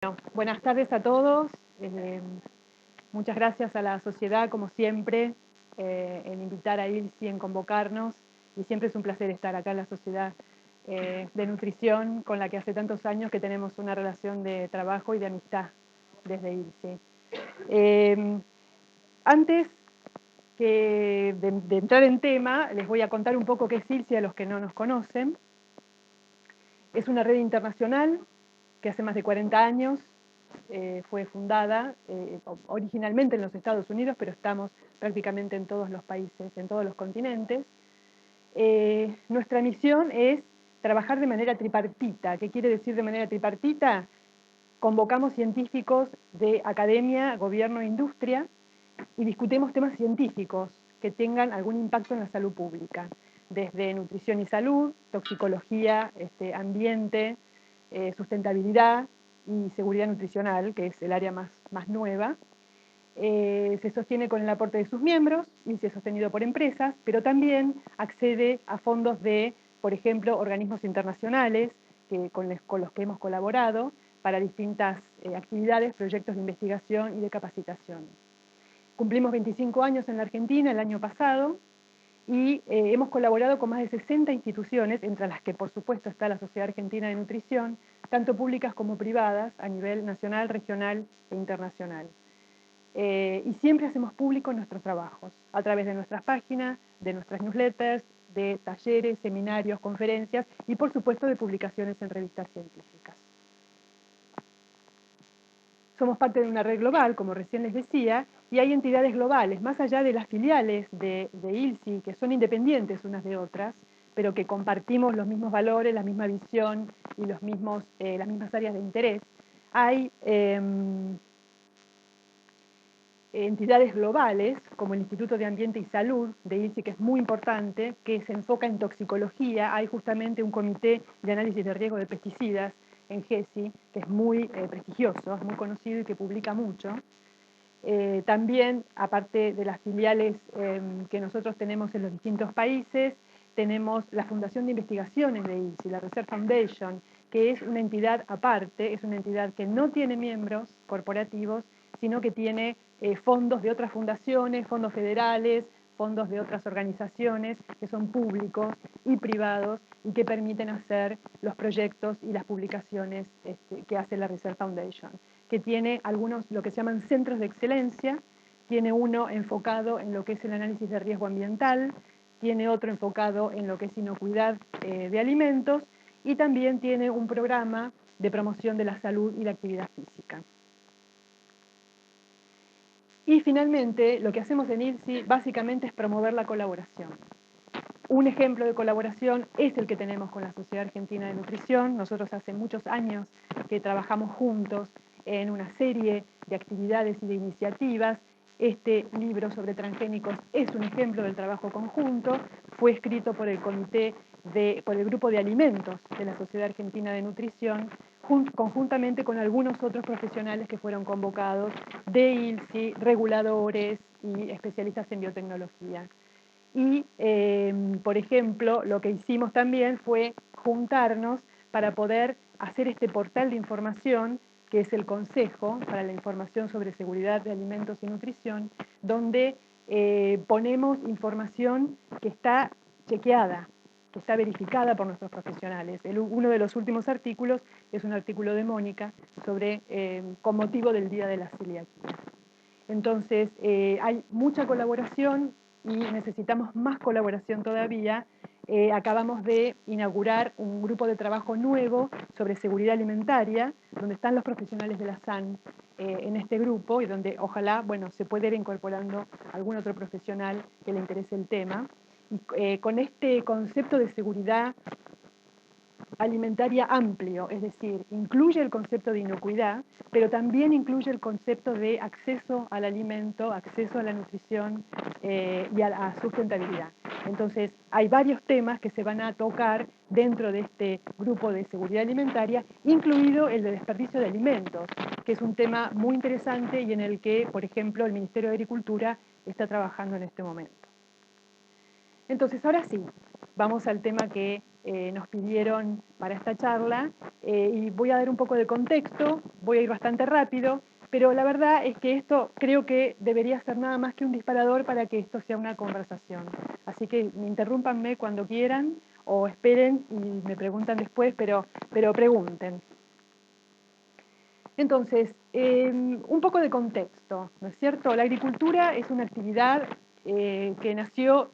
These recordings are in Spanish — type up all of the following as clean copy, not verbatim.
Bueno, buenas tardes a todos. Muchas gracias a la sociedad, como siempre, en invitar a ILSI, en convocarnos. Y siempre es un placer estar acá en la sociedad de nutrición, con la que hace tantos años que tenemos una relación de trabajo y de amistad desde ILSI. Antes de entrar en tema, les voy a contar un poco qué es ILSI a los que no nos conocen. Es una red internacional que hace más de 40 años fue fundada originalmente en los Estados Unidos, pero estamos prácticamente en todos los países, en todos los continentes. Nuestra misión es trabajar de manera tripartita. ¿Qué quiere decir de manera tripartita? Convocamos científicos de academia, gobierno e industria y discutimos temas científicos que tengan algún impacto en la salud pública, desde nutrición y salud, toxicología, ambiente, sustentabilidad y seguridad nutricional, que es el área más nueva. Se sostiene con el aporte de sus miembros y se ha sostenido por empresas, pero también accede a fondos de, por ejemplo, organismos internacionales con los que hemos colaborado para distintas actividades, proyectos de investigación y de capacitación. Cumplimos 25 años en la Argentina el año pasado y hemos colaborado con más de 60 instituciones, entre las que por supuesto está la Sociedad Argentina de Nutrición, tanto públicas como privadas, a nivel nacional, regional e internacional. Y siempre hacemos públicos nuestros trabajos, a través de nuestras páginas, de nuestras newsletters, de talleres, seminarios, conferencias y por supuesto de publicaciones en revistas científicas. Somos parte de una red global, como recién les decía, y hay entidades globales, más allá de las filiales de ILSI, que son independientes unas de otras, pero que compartimos los mismos valores, la misma visión y las mismas áreas de interés. Hay entidades globales, como el Instituto de Ambiente y Salud de ILSI, que es muy importante, que se enfoca en toxicología. Hay justamente un comité de análisis de riesgo de pesticidas en GESI, que es muy prestigioso, es muy conocido y que publica mucho. También, aparte de las filiales que nosotros tenemos en los distintos países, tenemos la Fundación de Investigaciones de ILSI, la Research Foundation, que es una entidad aparte, es una entidad que no tiene miembros corporativos, sino que tiene fondos de otras fundaciones, fondos federales, fondos de otras organizaciones que son públicos y privados y que permiten hacer los proyectos y las publicaciones que hace la Research Foundation, que tiene algunos, lo que se llaman centros de excelencia. Tiene uno enfocado en lo que es el análisis de riesgo ambiental, tiene otro enfocado en lo que es inocuidad de alimentos y también tiene un programa de promoción de la salud y la actividad física. Y finalmente, lo que hacemos en ILSI básicamente es promover la colaboración. Un ejemplo de colaboración es el que tenemos con la Sociedad Argentina de Nutrición. Nosotros hace muchos años que trabajamos juntos en una serie de actividades y de iniciativas. Este libro sobre transgénicos es un ejemplo del trabajo conjunto. Fue escrito por el por el grupo de alimentos de la Sociedad Argentina de Nutrición, conjuntamente con algunos otros profesionales que fueron convocados de ILSI, reguladores y especialistas en biotecnología. Y, por ejemplo, lo que hicimos también fue juntarnos para poder hacer este portal de información, que es el Consejo para la Información sobre Seguridad de Alimentos y Nutrición, donde ponemos información que está chequeada, que está verificada por nuestros profesionales. Uno de los últimos artículos es un artículo de Mónica sobre, con motivo del Día de la Celiaquía. Entonces, hay mucha colaboración y necesitamos más colaboración todavía. Acabamos de inaugurar un grupo de trabajo nuevo sobre seguridad alimentaria, donde están los profesionales de la SAN en este grupo y donde ojalá, bueno, se pueda ir incorporando algún otro profesional que le interese el tema. Y con este concepto de seguridad alimentaria amplio, es decir, incluye el concepto de inocuidad, pero también incluye el concepto de acceso al alimento, acceso a la nutrición y a la sustentabilidad. Entonces, hay varios temas que se van a tocar dentro de este grupo de seguridad alimentaria, incluido el de desperdicio de alimentos, que es un tema muy interesante y en el que, por ejemplo, el Ministerio de Agricultura está trabajando en este momento. Entonces, ahora sí, vamos al tema que nos pidieron para esta charla, y voy a dar un poco de contexto, voy a ir bastante rápido, pero la verdad es que esto creo que debería ser nada más que un disparador para que esto sea una conversación. Así que interrúmpanme cuando quieran, o esperen y me preguntan después, pero pregunten. Entonces, un poco de contexto, ¿no es cierto? La agricultura es una actividad que nació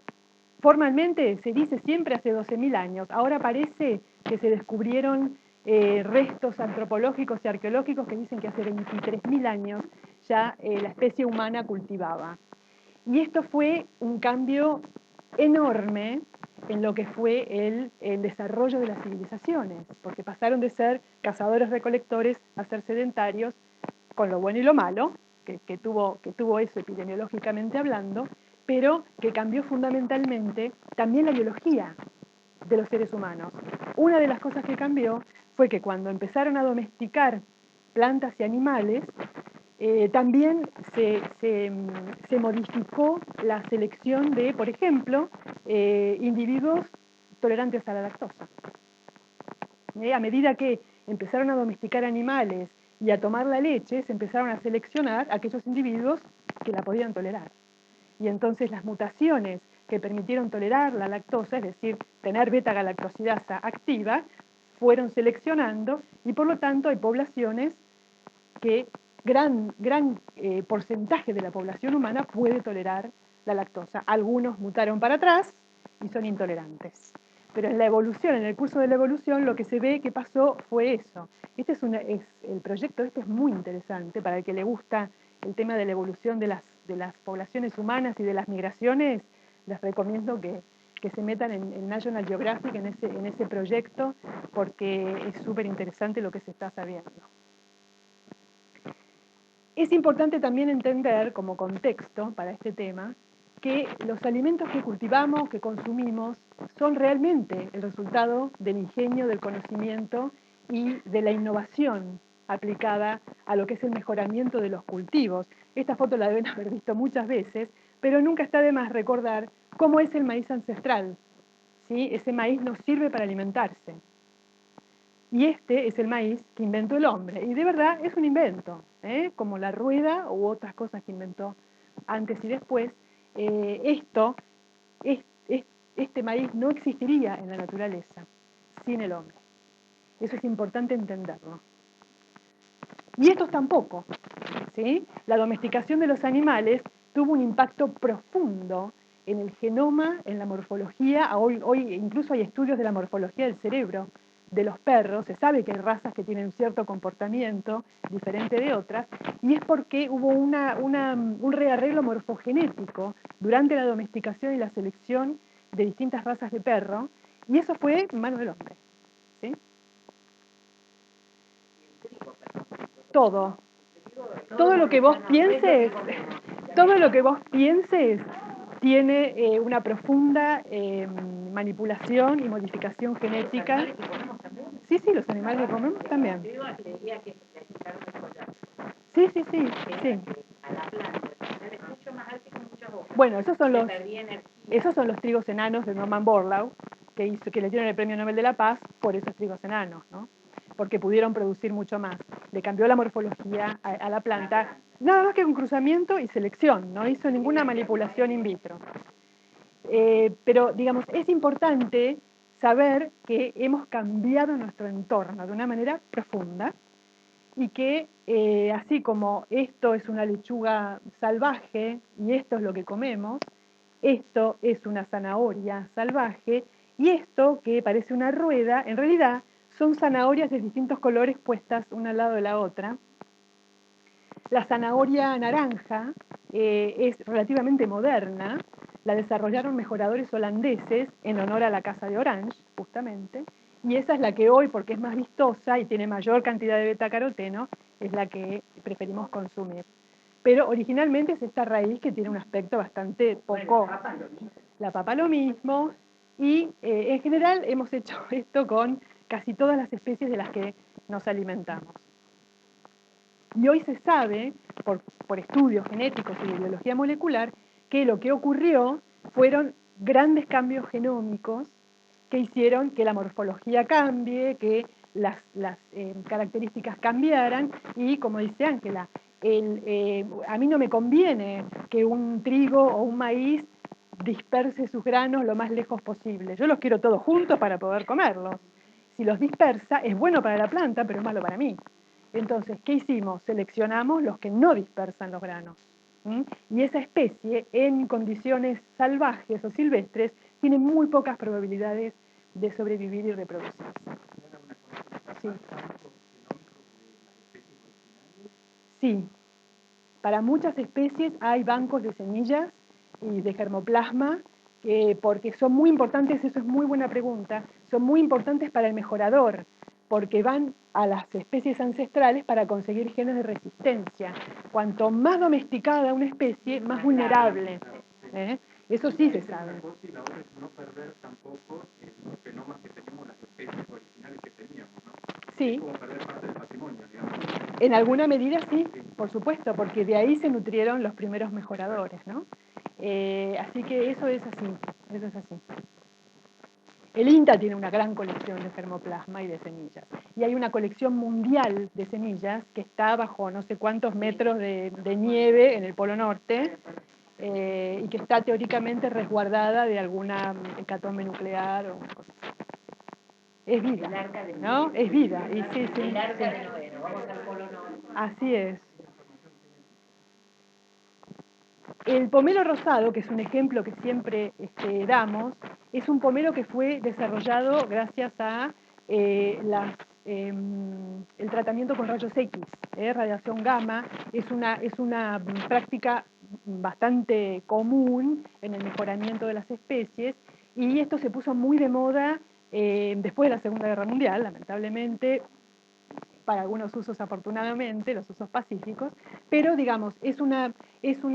formalmente, se dice siempre, hace 12.000 años. Ahora parece que se descubrieron restos antropológicos y arqueológicos que dicen que hace 23.000 años ya la especie humana cultivaba. Y esto fue un cambio enorme en lo que fue el desarrollo de las civilizaciones, porque pasaron de ser cazadores-recolectores a ser sedentarios, con lo bueno y lo malo, que tuvo eso epidemiológicamente hablando, pero que cambió fundamentalmente también la biología de los seres humanos. Una de las cosas que cambió fue que cuando empezaron a domesticar plantas y animales, también se modificó la selección de, por ejemplo, individuos tolerantes a la lactosa. A medida que empezaron a domesticar animales y a tomar la leche, se empezaron a seleccionar aquellos individuos que la podían tolerar. Y entonces las mutaciones que permitieron tolerar la lactosa, es decir, tener beta-galactosidasa activa, fueron seleccionando y por lo tanto hay poblaciones que gran porcentaje de la población humana puede tolerar la lactosa. Algunos mutaron para atrás y son intolerantes. Pero en la evolución, en el curso de la evolución, lo que se ve que pasó fue eso. El proyecto este es muy interesante para el que le gusta el tema de la evolución de las poblaciones humanas y de las migraciones. Les recomiendo que se metan en National Geographic, en ese proyecto, porque es súper interesante lo que se está sabiendo. Es importante también entender, como contexto para este tema, que los alimentos que cultivamos, que consumimos, son realmente el resultado del ingenio, del conocimiento y de la innovación aplicada a lo que es el mejoramiento de los cultivos. Esta foto la deben haber visto muchas veces, pero nunca está de más recordar cómo es el maíz ancestral. ¿Sí? Ese maíz nos sirve para alimentarse. Y este es el maíz que inventó el hombre. Y de verdad es un invento, como la rueda u otras cosas que inventó antes y después. Este maíz no existiría en la naturaleza sin el hombre. Eso es importante entenderlo. Y estos tampoco. ¿Sí? La domesticación de los animales tuvo un impacto profundo en el genoma, en la morfología. Hoy incluso hay estudios de la morfología del cerebro de los perros. Se sabe que hay razas que tienen cierto comportamiento diferente de otras, y es porque hubo un rearreglo morfogenético durante la domesticación y la selección de distintas razas de perro, y eso fue en manos del hombre. ¿Sí? Todo lo que vos pienses, tiene una profunda manipulación y modificación genética. Sí, los animales que comemos también. Sí. Bueno, esos son los trigos enanos de Norman Borlaug, que le dieron el Premio Nobel de la Paz por esos trigos enanos, ¿no? Porque pudieron producir mucho más. Le cambió la morfología a la planta, nada más que un cruzamiento y selección, no hizo ninguna manipulación in vitro. Pero, digamos, es importante saber que hemos cambiado nuestro entorno de una manera profunda y que así como esto es una lechuga salvaje y esto es lo que comemos, esto es una zanahoria salvaje y esto, que parece una rueda, en realidad son zanahorias de distintos colores puestas una al lado de la otra. La zanahoria naranja es relativamente moderna, la desarrollaron mejoradores holandeses en honor a la casa de Orange, justamente, y esa es la que hoy, porque es más vistosa y tiene mayor cantidad de betacaroteno, es la que preferimos consumir. Pero originalmente es esta raíz que tiene un aspecto bastante poco... La papa lo mismo, y en general hemos hecho esto con casi todas las especies de las que nos alimentamos. Y hoy se sabe, por estudios genéticos y de biología molecular, que lo que ocurrió fueron grandes cambios genómicos que hicieron que la morfología cambie, que las características cambiaran, y como dice Ángela, a mí no me conviene que un trigo o un maíz disperse sus granos lo más lejos posible. Yo los quiero todos juntos para poder comerlos. Si los dispersa, es bueno para la planta, pero es malo para mí. Entonces, ¿qué hicimos? Seleccionamos los que no dispersan los granos. ¿Mm? Y esa especie, en condiciones salvajes o silvestres, tiene muy pocas probabilidades de sobrevivir y reproducirse. Sí. Sí. Para muchas especies hay bancos de semillas y de germoplasma, porque son muy importantes, eso es muy buena pregunta, son muy importantes para el mejorador, porque van a las especies ancestrales para conseguir genes de resistencia. Cuanto más domesticada una especie, más vulnerable. ¿Eh? Eso sí se sabe. La otra es no perder tampoco el genoma que tenemos, las especies originales que teníamos, ¿no? Sí. Es como perder parte del patrimonio, digamos. En alguna medida sí, por supuesto, porque de ahí se nutrieron los primeros mejoradores, ¿no? Así que eso es así, eso es así. El INTA tiene una gran colección de germoplasma y de semillas. Y hay una colección mundial de semillas que está bajo no sé cuántos metros de nieve en el Polo Norte, y que está teóricamente resguardada de alguna hecatombe nuclear o una cosa así. Es vida, ¿no? Es vida. Y sí, sí, El arca sí. de Noé, nos vamos al Polo Norte. Así es. El pomelo rosado, que es un ejemplo que siempre damos, es un pomelo que fue desarrollado gracias a el tratamiento con rayos X, radiación gamma. Es una práctica bastante común en el mejoramiento de las especies, y esto se puso muy de moda después de la Segunda Guerra Mundial, lamentablemente, para algunos usos afortunadamente, los usos pacíficos, pero digamos, es una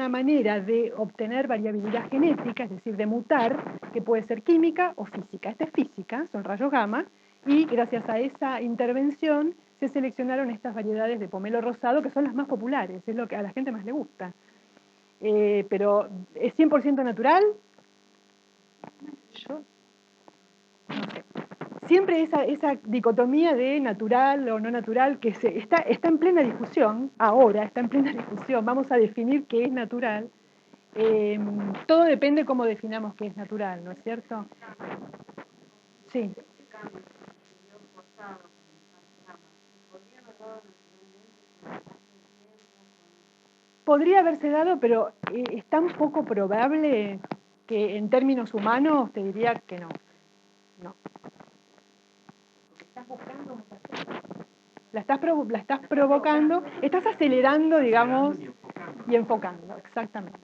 manera de obtener variabilidad genética, es decir, de mutar, que puede ser química o física. Esta es física, son rayos gamma, y gracias a esa intervención se seleccionaron estas variedades de pomelo rosado, que son las más populares, es lo que a la gente más le gusta. Pero ¿es 100% natural? Yo no sé. Siempre esa dicotomía de natural o no natural, que está en plena discusión, ahora está en plena discusión, vamos a definir qué es natural. Todo depende cómo definamos qué es natural, ¿no es cierto? Sí. Podría haberse dado, pero es tan poco probable que en términos humanos te diría que no. No. Estás buscando mutaciones. La estás provocando, estás acelerando, digamos, y enfocando, exactamente.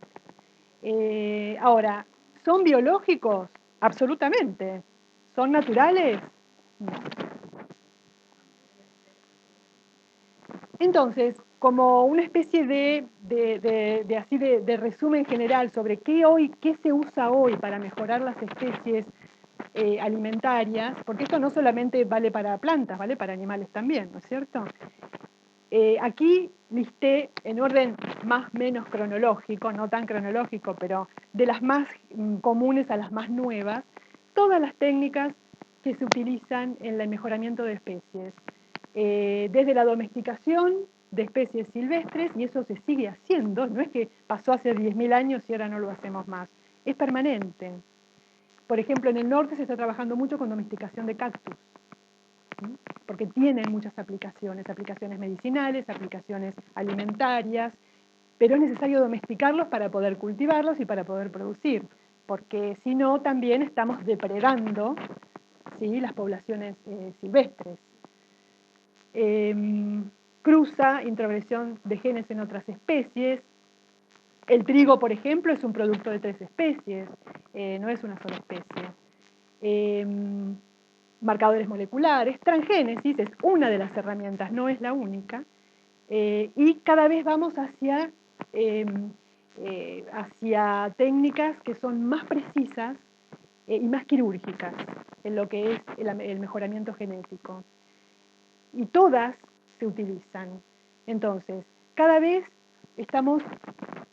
Ahora, ¿son biológicos? Absolutamente. ¿Son naturales? No. Entonces, como una especie de resumen general sobre qué se usa hoy para mejorar las especies alimentarias, porque esto no solamente vale para plantas, vale para animales también, ¿no es cierto? Aquí listé en orden más o menos cronológico, no tan cronológico, pero de las más comunes a las más nuevas, todas las técnicas que se utilizan en el mejoramiento de especies. Desde la domesticación de especies silvestres, y eso se sigue haciendo, no es que pasó hace 10.000 años y ahora no lo hacemos más, es permanente. Por ejemplo, en el norte se está trabajando mucho con domesticación de cactus, porque tienen muchas aplicaciones medicinales, aplicaciones alimentarias, pero es necesario domesticarlos para poder cultivarlos y para poder producir, porque si no también estamos depredando, ¿sí?, las poblaciones silvestres. Cruza, introgresión de genes en otras especies. El trigo, por ejemplo, es un producto de 3 especies, no es una sola especie. Marcadores moleculares, transgénesis es una de las herramientas, no es la única, y cada vez vamos hacia técnicas que son más precisas y más quirúrgicas en lo que es el mejoramiento genético. Y todas se utilizan. Entonces, cada vez estamos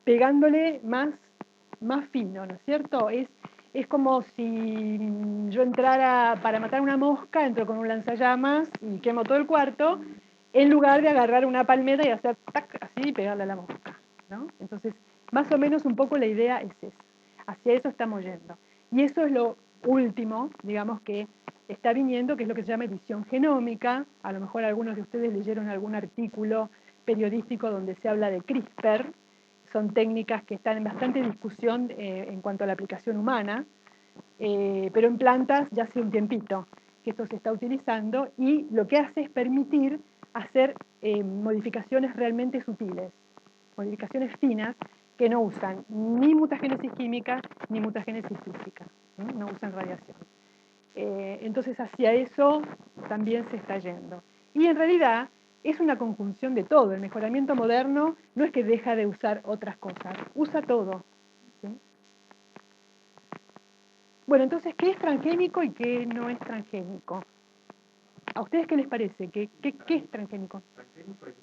pegándole más fino, ¿no es cierto? Es como si yo entrara para matar una mosca, entro con un lanzallamas y quemo todo el cuarto, en lugar de agarrar una palmera y hacer tac, así y pegarle a la mosca, ¿no? Entonces, más o menos un poco la idea es esa. Hacia eso estamos yendo. Y eso es lo último, digamos, que está viniendo, que es lo que se llama edición genómica. A lo mejor algunos de ustedes leyeron algún artículo periodístico donde se habla de CRISPR. Son técnicas que están en bastante discusión en cuanto a la aplicación humana, pero en plantas ya hace un tiempito que esto se está utilizando y lo que hace es permitir hacer modificaciones realmente sutiles, modificaciones finas que no usan ni mutagénesis química ni mutagénesis física, no usan radiación. Entonces hacia eso también se está yendo. Y en realidad es una conjunción de todo. El mejoramiento moderno no es que deja de usar otras cosas, usa todo. ¿Sí? Bueno, entonces, ¿qué es transgénico y qué no es transgénico? ¿A ustedes qué les parece? ¿Qué es transgénico? Transgénico es,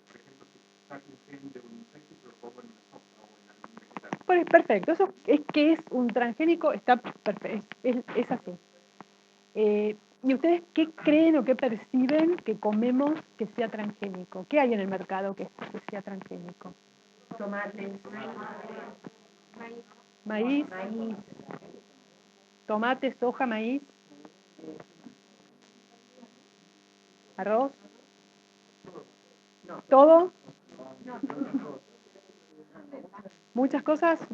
por ejemplo, si saco un gen de un insecto y lo pongo en una soja o en algún vegetal. Pues perfecto, eso es que es un transgénico, está perfecto, es así. ¿Y ustedes qué creen o qué perciben que comemos que sea transgénico? ¿Qué hay en el mercado que sea transgénico? Tomates, Maíz, maíz, tomate, soja, maíz, arroz, no, todo, no, muchas cosas.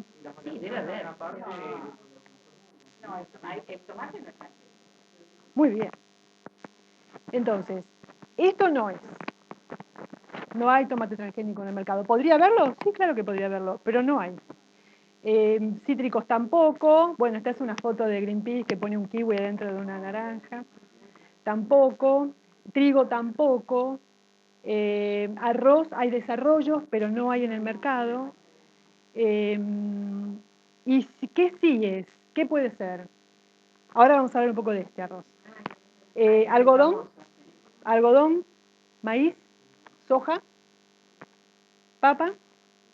sí, debe haber. No, el tomate no es transgénico. Muy bien. Entonces, esto no es. No hay tomate transgénico en el mercado. ¿Podría haberlo? Sí, claro que podría haberlo, pero no hay. Cítricos tampoco. Bueno, esta es una foto de Greenpeace que pone un kiwi dentro de una naranja. Tampoco. Trigo tampoco. Arroz hay desarrollos, pero no hay en el mercado. ¿Y qué sí es? ¿Qué puede ser? Ahora vamos a ver un poco de este arroz. Algodón, maíz, soja, papa.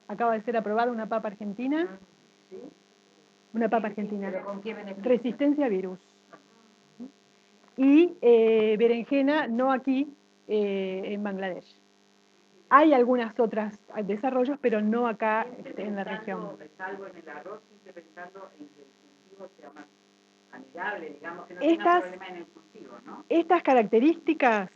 Acaba de ser aprobada una papa argentina. Una papa argentina. ¿Pero con qué beneficio? Resistencia a virus. Y berenjena, no aquí, en Bangladesh. Hay algunas otras desarrollos, pero no acá en la región. Salvo en el arroz, siempre pensando en que el cultivo sea más amigable, digamos, que no tenga problema en el cultivo, ¿no? Estas características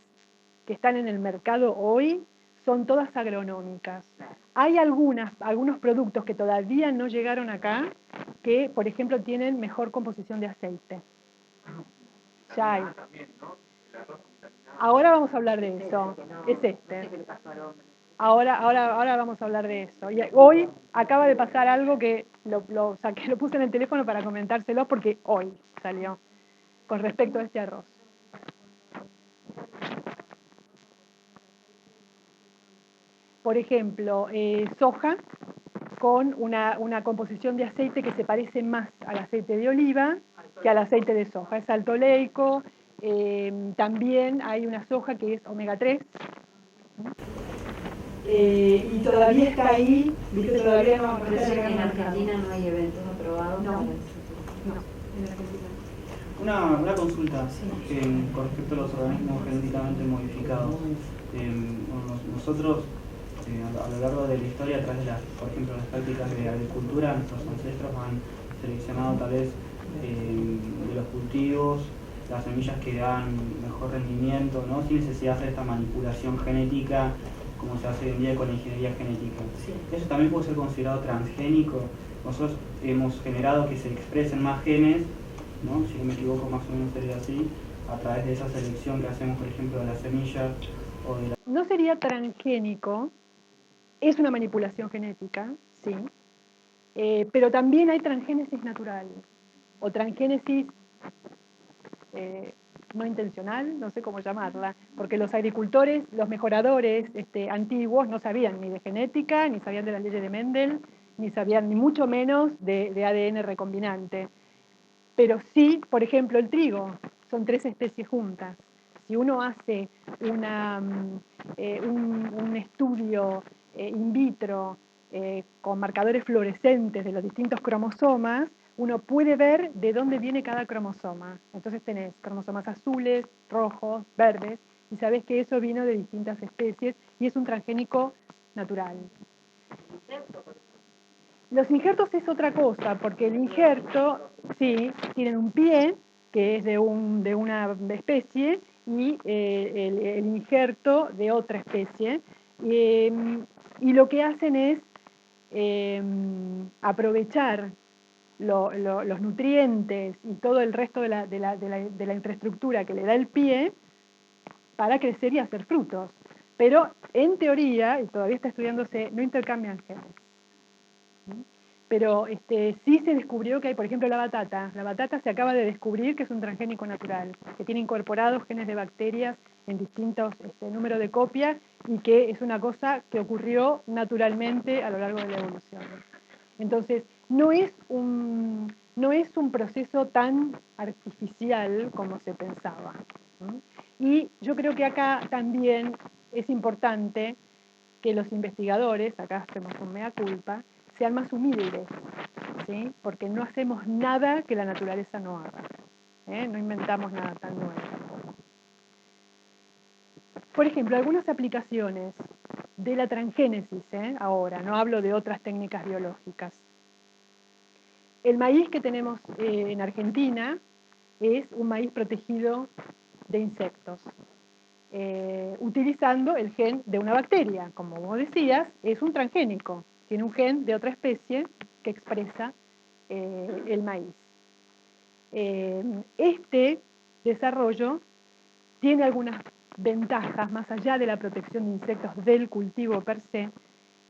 que están en el mercado hoy son todas agronómicas. Hay algunos productos que todavía no llegaron acá, que, por ejemplo, tienen mejor composición de aceite. Ya hay. También, ¿no? El arroz contaminado. Ahora vamos a hablar de eso. Es No sé este. qué le pasó al hombre. Ahora vamos a hablar de eso. Y hoy acaba de pasar algo que lo saqué, lo puse en el teléfono para comentárselo porque hoy salió con respecto a este arroz. Por ejemplo, soja con una composición de aceite que se parece más al aceite de oliva que al aceite de soja. Es alto oleico, también hay una soja que es omega 3. Y todavía está ahí, ¿viste? Todavía no. En Argentina no hay eventos aprobados. No. Una consulta con respecto a los organismos genéticamente modificados. Nosotros, a lo largo de la historia, a través de por ejemplo, las prácticas de agricultura, nuestros ancestros han seleccionado tal vez de los cultivos las semillas que dan mejor rendimiento, ¿no? Sin necesidad de hacer esta manipulación genética como se hace hoy en día con la ingeniería genética. Sí. Eso también puede ser considerado transgénico. Nosotros hemos generado que se expresen más genes, ¿no? Si no me equivoco, más o menos sería así, a través de esa selección que hacemos, por ejemplo, de las semillas o de la... No sería transgénico, es una manipulación genética, sí, pero también hay transgénesis natural o transgénesis no intencional, no sé cómo llamarla, porque los agricultores, los mejoradores antiguos no sabían ni de genética, ni sabían de las leyes de Mendel, ni sabían ni mucho menos de ADN recombinante. Pero sí, por ejemplo, el trigo, son 3 especies juntas. Si uno hace un estudio in vitro con marcadores fluorescentes de los distintos cromosomas, uno puede ver de dónde viene cada cromosoma. Entonces tenés cromosomas azules, rojos, verdes, y sabés que eso vino de distintas especies y es un transgénico natural. Los injertos es otra cosa, porque el injerto, sí, tienen un pie, que es de una especie, y el injerto de otra especie. Y lo que hacen es aprovechar los nutrientes y todo el resto de la infraestructura que le da el pie para crecer y hacer frutos. Pero en teoría, y todavía está estudiándose, no intercambian genes. Pero sí se descubrió que hay, por ejemplo, la batata. La batata se acaba de descubrir que es un transgénico natural, que tiene incorporados genes de bacterias en distintos números de copias y que es una cosa que ocurrió naturalmente a lo largo de la evolución. Entonces, no es un proceso tan artificial como se pensaba. Y yo creo que acá también es importante que los investigadores, acá hacemos un mea culpa, sean más humildes, ¿sí? Porque no hacemos nada que la naturaleza no haga. No inventamos nada tan nuevo tampoco. Por ejemplo, algunas aplicaciones de la transgénesis, ahora, no hablo de otras técnicas biológicas. El maíz que tenemos en Argentina es un maíz protegido de insectos, utilizando el gen de una bacteria. Como vos decías, es un transgénico, tiene un gen de otra especie que expresa el maíz. Este desarrollo tiene algunas ventajas más allá de la protección de insectos del cultivo per se,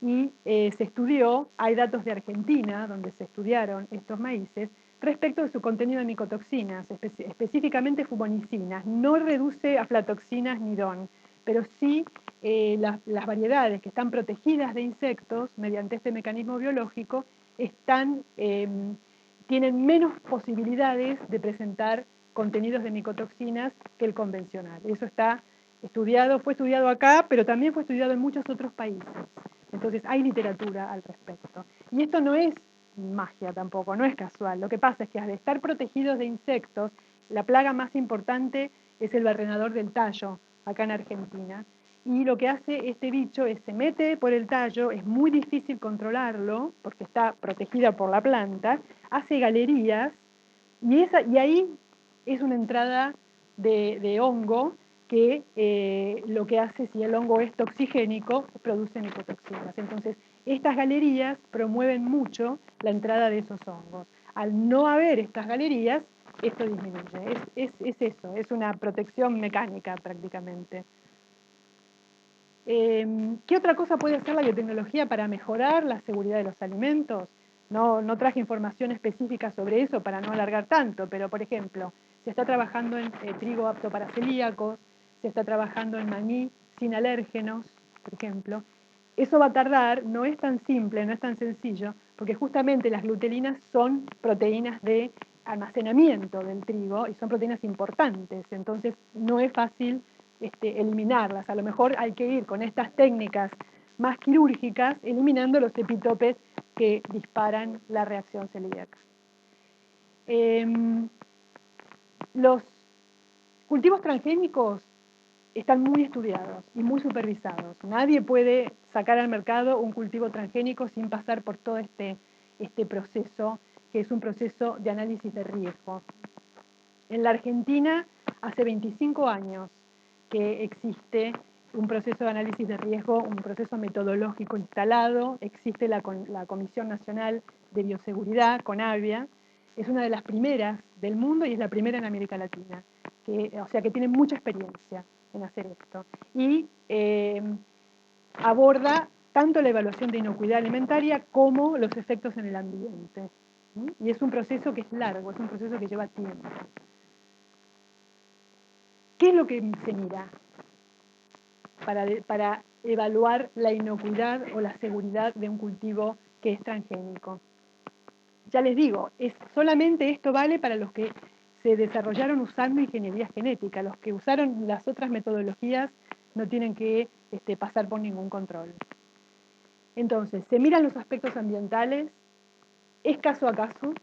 y se estudió, hay datos de Argentina donde se estudiaron estos maíces respecto de su contenido de micotoxinas, específicamente fumoniциnas. No reduce aflatoxinas ni DON, pero sí las variedades que están protegidas de insectos mediante este mecanismo biológico tienen menos posibilidades de presentar contenidos de micotoxinas que el convencional. Eso está estudiado, fue estudiado acá, pero también fue estudiado en muchos otros países. Entonces hay literatura al respecto. Y esto no es magia tampoco, no es casual. Lo que pasa es que al estar protegidos de insectos, la plaga más importante es el barrenador del tallo, acá en Argentina. Y lo que hace este bicho es se mete por el tallo, es muy difícil controlarlo, porque está protegida por la planta, hace galerías, y ahí es una entrada de hongo que lo que hace, si el hongo es toxigénico, produce micotoxinas. Entonces, estas galerías promueven mucho la entrada de esos hongos. Al no haber estas galerías, esto disminuye. Es eso, es una protección mecánica prácticamente. ¿Qué otra cosa puede hacer la biotecnología para mejorar la seguridad de los alimentos? No traje información específica sobre eso para no alargar tanto, pero por ejemplo, se está trabajando en trigo apto para celíacos, se está trabajando en maní sin alérgenos, por ejemplo. Eso va a tardar, no es tan simple, no es tan sencillo, porque justamente las glutelinas son proteínas de almacenamiento del trigo y son proteínas importantes, entonces no es fácil eliminarlas. A lo mejor hay que ir con estas técnicas más quirúrgicas, eliminando los epitopes que disparan la reacción celíaca. Los cultivos transgénicos están muy estudiados y muy supervisados. Nadie puede sacar al mercado un cultivo transgénico sin pasar por todo este proceso, que es un proceso de análisis de riesgo. En la Argentina, hace 25 años que existe un proceso de análisis de riesgo, un proceso metodológico instalado, existe la Comisión Nacional de Bioseguridad, CONABIA, es una de las primeras del mundo y es la primera en América Latina, o sea que tiene mucha experiencia en hacer esto. Y aborda tanto la evaluación de inocuidad alimentaria como los efectos en el ambiente. Y es un proceso que es largo, es un proceso que lleva tiempo. ¿Qué es lo que se mira para evaluar la inocuidad o la seguridad de un cultivo que es transgénico? Ya les digo, solamente esto vale para los que se desarrollaron usando ingeniería genética. Los que usaron las otras metodologías no tienen que pasar por ningún control. Entonces, se miran los aspectos ambientales, es caso a caso,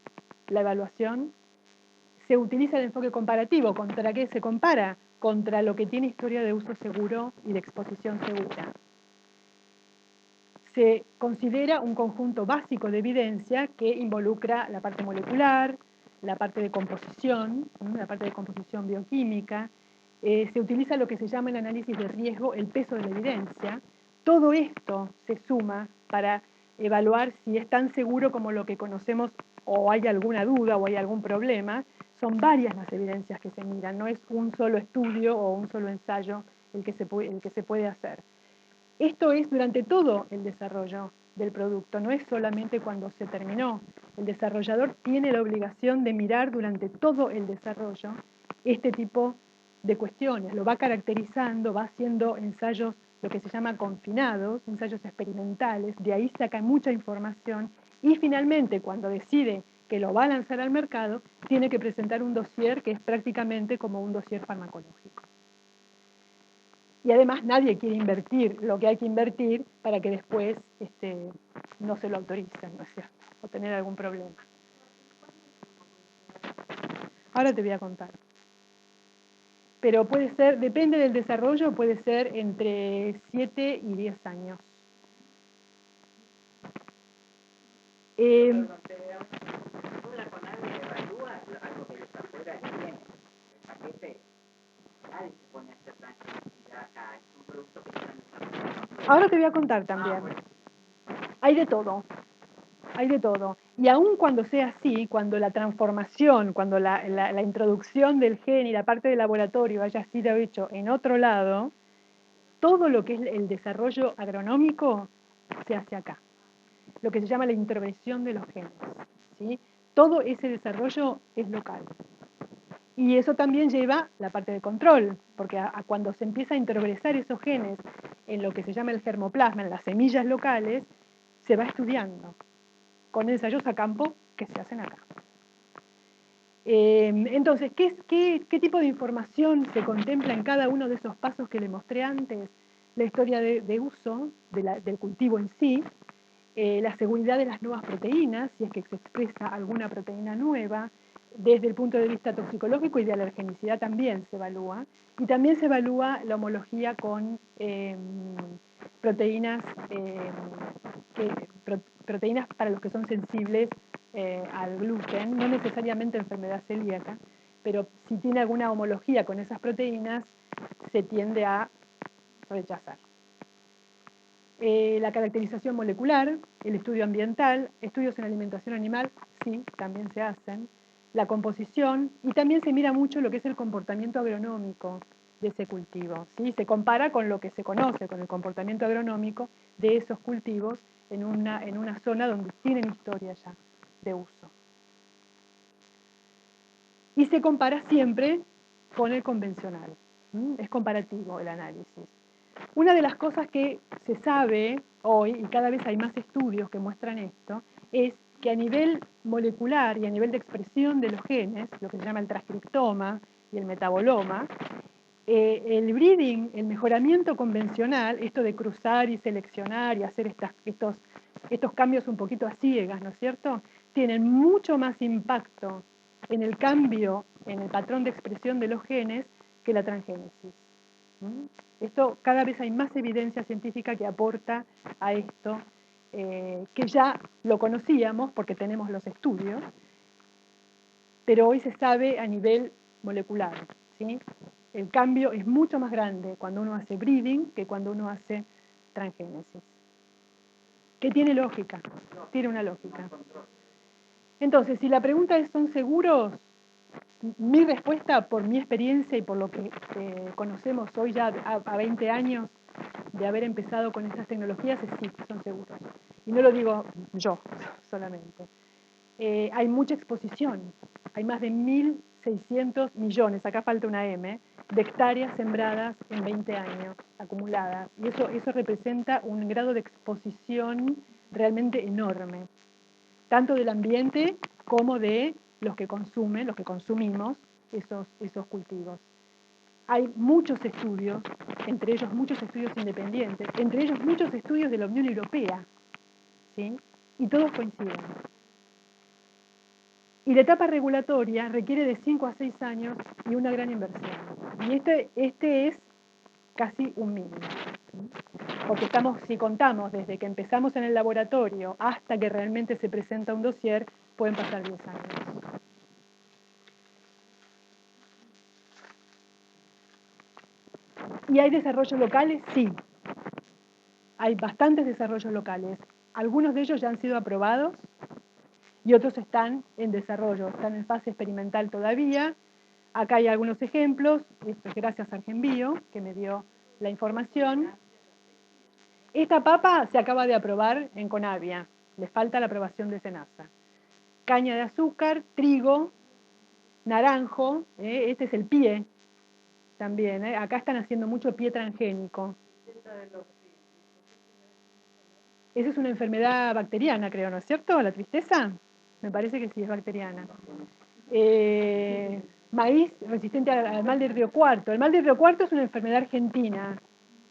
la evaluación, se utiliza el enfoque comparativo. ¿Contra qué se compara? Contra lo que tiene historia de uso seguro y de exposición segura. Se considera un conjunto básico de evidencia que involucra la parte molecular, la parte de composición, la parte de composición bioquímica. Se utiliza lo que se llama en análisis de riesgo el peso de la evidencia. Todo esto se suma para evaluar si es tan seguro como lo que conocemos o hay alguna duda o hay algún problema. Son varias las evidencias que se miran, no es un solo estudio o un solo ensayo el que se puede hacer. Esto es durante todo el desarrollo del producto, no es solamente cuando se terminó. El desarrollador tiene la obligación de mirar durante todo el desarrollo este tipo de cuestiones, lo va caracterizando, va haciendo ensayos, lo que se llama confinados, ensayos experimentales, de ahí saca mucha información y finalmente cuando decide que lo va a lanzar al mercado, tiene que presentar un dossier que es prácticamente como un dossier farmacológico. Y además nadie quiere invertir lo que hay que invertir para que después no se lo autoricen, ¿no es cierto? O tener algún problema. Ahora te voy a contar. Pero puede ser, depende del desarrollo, puede ser entre 7 y 10 años. Ahora te voy a contar también. Hay de todo. Hay de todo. Y aun cuando sea así, cuando la transformación, cuando la introducción del gen y la parte del laboratorio haya sido hecho en otro lado, todo lo que es el desarrollo agronómico se hace acá. Lo que se llama la intervención de los genes, ¿sí? Todo ese desarrollo es local. Y eso también lleva la parte de control, porque cuando se empieza a introgresar esos genes en lo que se llama el germoplasma, en las semillas locales, se va estudiando con ensayos a campo que se hacen acá. Entonces, ¿qué tipo de información se contempla en cada uno de esos pasos que le mostré antes? La historia de uso del cultivo en sí, la seguridad de las nuevas proteínas, si es que se expresa alguna proteína nueva, desde el punto de vista toxicológico y de alergenicidad también se evalúa, y también se evalúa la homología con proteínas, proteínas para los que son sensibles al gluten, no necesariamente enfermedad celíaca, pero si tiene alguna homología con esas proteínas, se tiende a rechazar. La caracterización molecular, el estudio ambiental, estudios en alimentación animal, sí, también se hacen. La composición, y también se mira mucho lo que es el comportamiento agronómico de ese cultivo, ¿sí? Se compara con lo que se conoce, con el comportamiento agronómico de esos cultivos en una zona donde tienen historia ya de uso. Y se compara siempre con el convencional, ¿sí? Es comparativo el análisis. Una de las cosas que se sabe hoy, y cada vez hay más estudios que muestran esto, es que a nivel molecular y a nivel de expresión de los genes, lo que se llama el transcriptoma y el metaboloma, el breeding, el mejoramiento convencional, esto de cruzar y seleccionar y hacer estos cambios un poquito a ciegas, ¿no es cierto?, tienen mucho más impacto en el cambio en el patrón de expresión de los genes que la transgénesis. Esto, cada vez hay más evidencia científica que aporta a esto, que ya lo conocíamos porque tenemos los estudios, pero hoy se sabe a nivel molecular, ¿sí? El cambio es mucho más grande cuando uno hace breeding que cuando uno hace transgénesis. Que tiene lógica, tiene una lógica. Entonces, si la pregunta es, ¿son seguros? Mi respuesta, por mi experiencia y por lo que conocemos hoy ya a 20 años de haber empezado con estas tecnologías, es sí, son seguros. Y no lo digo yo solamente. Hay mucha exposición, hay más de 1.600 millones, acá falta una M, de hectáreas sembradas en 20 años acumuladas. Y eso representa un grado de exposición realmente enorme, tanto del ambiente como de los que consumen, los que consumimos esos cultivos. Hay muchos estudios, entre ellos muchos estudios independientes, entre ellos muchos estudios de la Unión Europea, ¿sí? Y todos coinciden. Y la etapa regulatoria requiere de 5 a 6 años y una gran inversión. Y este es casi un mínimo. Porque si contamos desde que empezamos en el laboratorio hasta que realmente se presenta un dossier, pueden pasar 10 años. ¿Y hay desarrollos locales? Sí. Hay bastantes desarrollos locales. Algunos de ellos ya han sido aprobados y otros están en desarrollo, están en fase experimental todavía. Acá hay algunos ejemplos, esto es gracias a Argenbio, que me dio la información. Esta papa se acaba de aprobar en Conavia, le falta la aprobación de SENASA. Caña de azúcar, trigo, naranjo, este es el pie también, acá están haciendo mucho pie transgénico. Esa es una enfermedad bacteriana, creo, ¿no es cierto? ¿La tristeza? Me parece que sí, es bacteriana. Maíz resistente al mal del Río Cuarto. El mal del Río Cuarto es una enfermedad argentina,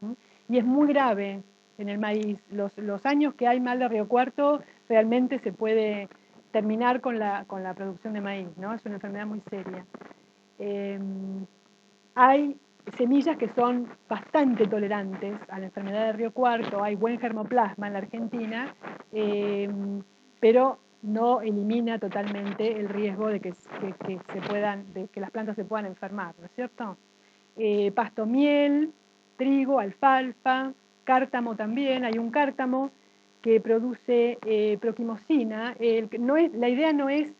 ¿sí? Y es muy grave en el maíz. Los años que hay mal del Río Cuarto realmente se puede terminar con la producción de maíz, ¿no? Es una enfermedad muy seria. Hay semillas que son bastante tolerantes a la enfermedad de Río Cuarto, hay buen germoplasma en la Argentina, pero no elimina totalmente el riesgo de que las plantas se puedan enfermar, ¿no es cierto? Pasto miel, trigo, alfalfa, cártamo también, hay un cártamo que produce proquimosina. La idea no es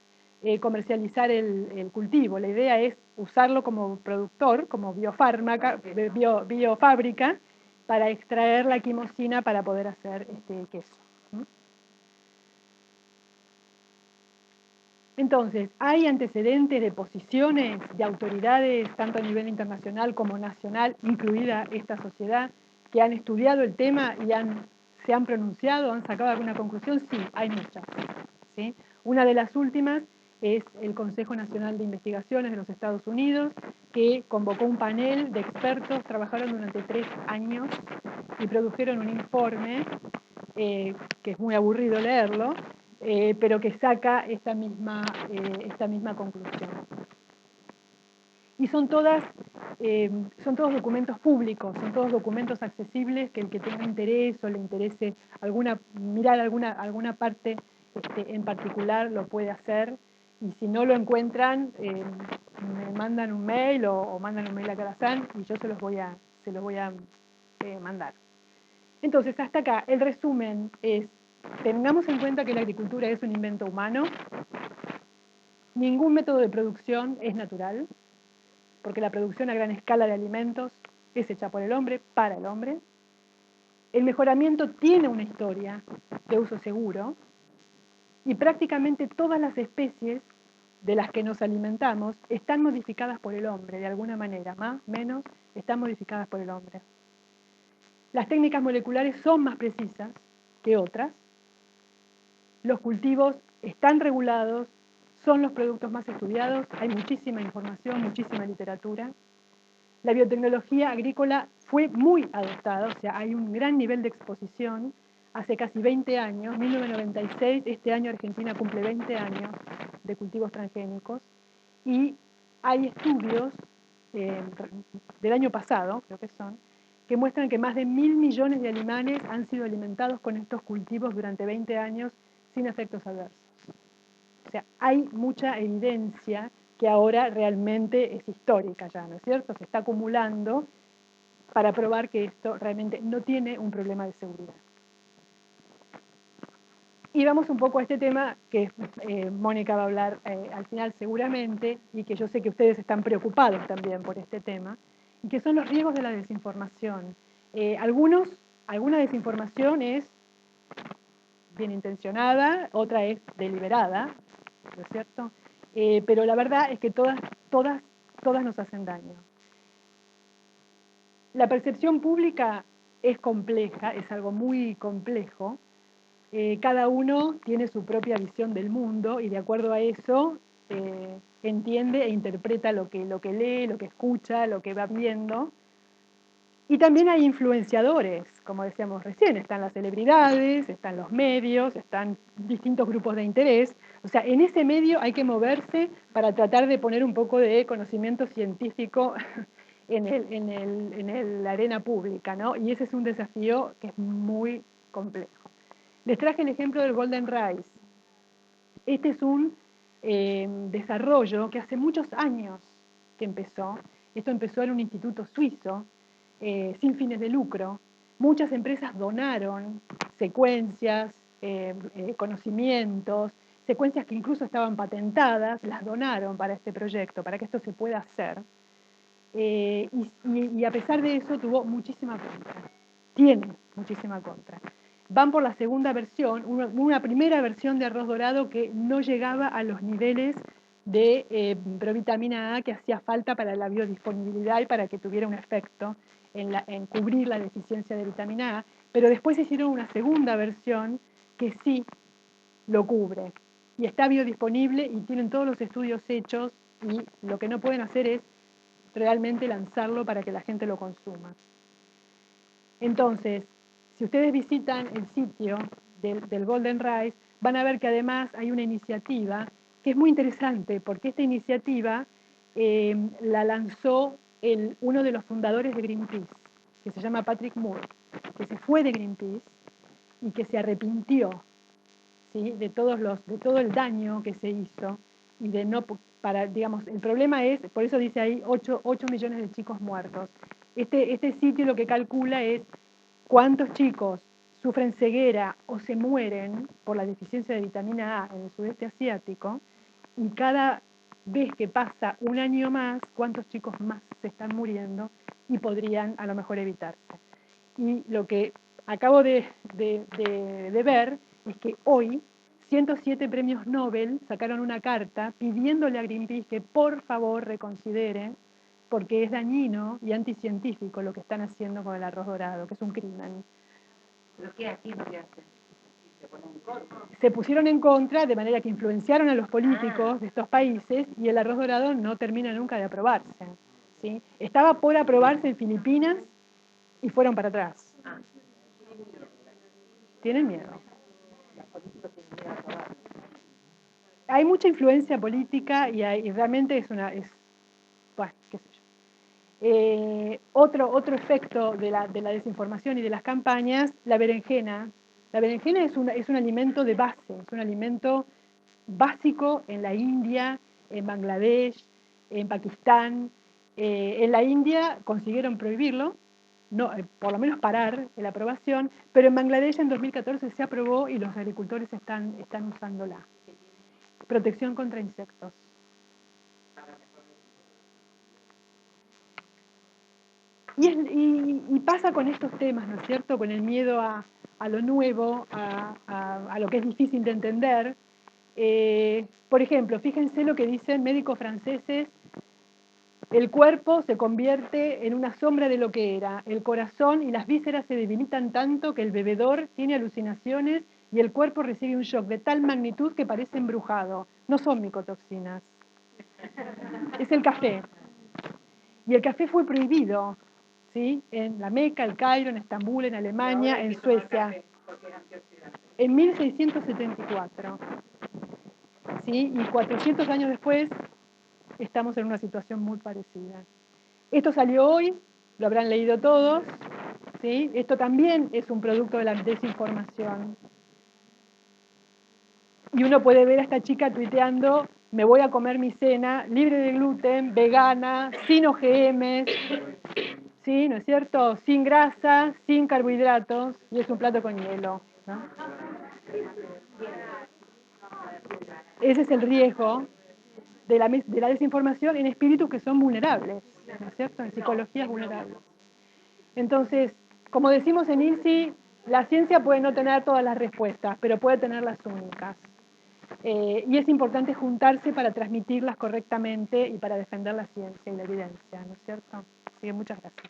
comercializar el cultivo, la idea es usarlo como productor, como biofábrica, para extraer la quimosina para poder hacer queso. Entonces, hay antecedentes de posiciones de autoridades, tanto a nivel internacional como nacional, incluida esta sociedad, que han estudiado el tema y se han pronunciado, han sacado alguna conclusión. Sí, hay muchas, ¿sí? Una de las últimas es el Consejo Nacional de Investigaciones de los Estados Unidos, que convocó un panel de expertos, trabajaron durante 3 años y produjeron un informe, que es muy aburrido leerlo, pero que saca esta misma conclusión. Y son todos documentos públicos, son todos documentos accesibles que el que tenga interés o le interese mirar alguna parte en particular lo puede hacer. Y si no lo encuentran, me mandan un mail o mandan un mail a Carazán y yo se los voy a mandar. Entonces, hasta acá, el resumen es: tengamos en cuenta que la agricultura es un invento humano. Ningún método de producción es natural, porque la producción a gran escala de alimentos es hecha por el hombre, para el hombre. El mejoramiento tiene una historia de uso seguro, y prácticamente todas las especies de las que nos alimentamos están modificadas por el hombre, de alguna manera, más, menos, están modificadas por el hombre. Las técnicas moleculares son más precisas que otras. Los cultivos están regulados, son los productos más estudiados, hay muchísima información, muchísima literatura. La biotecnología agrícola fue muy adoptada, o sea, hay un gran nivel de exposición. Hace casi 20 años, 1996, este año Argentina cumple 20 años de cultivos transgénicos, y hay estudios del año pasado, creo que son, que muestran que más de 1.000 millones de alemanes han sido alimentados con estos cultivos durante 20 años sin efectos adversos. O sea, hay mucha evidencia que ahora realmente es histórica ya, ¿no es cierto? Se está acumulando para probar que esto realmente no tiene un problema de seguridad. Y vamos un poco a este tema que Mónica va a hablar al final seguramente, y que yo sé que ustedes están preocupados también por este tema, y que son los riesgos de la desinformación. Alguna desinformación es bien intencionada, otra es deliberada, ¿no es cierto? Pero la verdad es que todas nos hacen daño. La percepción pública es compleja, es algo muy complejo. Cada uno tiene su propia visión del mundo y de acuerdo a eso entiende e interpreta lo que lee, lo que escucha, lo que va viendo. Y también hay influenciadores, como decíamos recién, están las celebridades, están los medios, están distintos grupos de interés. O sea, en ese medio hay que moverse para tratar de poner un poco de conocimiento científico en la arena pública, ¿no? Y ese es un desafío que es muy complejo. Les traje el ejemplo del Golden Rice. Este es un desarrollo que hace muchos años que empezó. Esto empezó en un instituto suizo, sin fines de lucro. Muchas empresas donaron secuencias, conocimientos, secuencias que incluso estaban patentadas, las donaron para este proyecto, para que esto se pueda hacer. Y a pesar de eso tuvo muchísima contra. Tiene muchísima contra. Van por la segunda versión, una primera versión de arroz dorado que no llegaba a los niveles de provitamina A que hacía falta para la biodisponibilidad y para que tuviera un efecto en cubrir la deficiencia de vitamina A, pero después hicieron una segunda versión que sí lo cubre y está biodisponible y tienen todos los estudios hechos y lo que no pueden hacer es realmente lanzarlo para que la gente lo consuma. Entonces, si ustedes visitan el sitio del Golden Rice, van a ver que además hay una iniciativa que es muy interesante, porque esta iniciativa la lanzó uno de los fundadores de Greenpeace, que se llama Patrick Moore, que se fue de Greenpeace y que se arrepintió, ¿sí?, de todo el daño que se hizo y de no digamos, el problema es, por eso dice ahí 8 millones de chicos muertos. Este sitio lo que calcula es cuántos chicos sufren ceguera o se mueren por la deficiencia de vitamina A en el sudeste asiático, y cada vez que pasa un año más, cuántos chicos más se están muriendo y podrían a lo mejor evitarse. Y lo que acabo de ver es que hoy 107 premios Nobel sacaron una carta pidiéndole a Greenpeace que por favor reconsidere, porque es dañino y anticientífico lo que están haciendo con el arroz dorado, que es un crimen. ¿Pero qué hacen? ¿Qué hacen? ¿Se ponen en contra? Se pusieron en contra de manera que influenciaron a los políticos de estos países y el arroz dorado no termina nunca de aprobarse, ¿sí? Estaba por aprobarse en Filipinas y fueron para atrás. Tienen miedo. Hay mucha influencia política y realmente bueno, qué sé yo. Otro efecto de la desinformación y de las campañas, la berenjena. La berenjena es un alimento de base, es un alimento básico en la India, en Bangladesh, en Pakistán. En la India consiguieron prohibirlo, no, por lo menos parar la aprobación, pero en Bangladesh en 2014 se aprobó y los agricultores están usándola. Protección contra insectos. Y pasa con estos temas, ¿no es cierto? Con el miedo a lo nuevo, a lo que es difícil de entender. Por ejemplo, fíjense lo que dicen médicos franceses: el cuerpo se convierte en una sombra de lo que era, el corazón y las vísceras se debilitan tanto que el bebedor tiene alucinaciones y el cuerpo recibe un shock de tal magnitud que parece embrujado. No son micotoxinas, es el café. Y el café fue prohibido, ¿sí?, en la Meca, el Cairo, en Estambul, en Alemania, en Suecia, en 1674. ¿Sí? Y 400 años después estamos en una situación muy parecida. Esto salió hoy, lo habrán leído todos, ¿sí? Esto también es un producto de la desinformación. Y uno puede ver a esta chica tuiteando: me voy a comer mi cena libre de gluten, vegana, sin OGMs, ¿sí? ¿No es cierto? Sin grasa, sin carbohidratos, y es un plato con hielo, ¿no? Ese es el riesgo de la desinformación en espíritus que son vulnerables, ¿no es cierto? En psicologías vulnerables. Entonces, como decimos en INSI, la ciencia puede no tener todas las respuestas, pero puede tener las únicas. Y es importante juntarse para transmitirlas correctamente y para defender la ciencia y la evidencia, ¿no es cierto? Así que muchas gracias.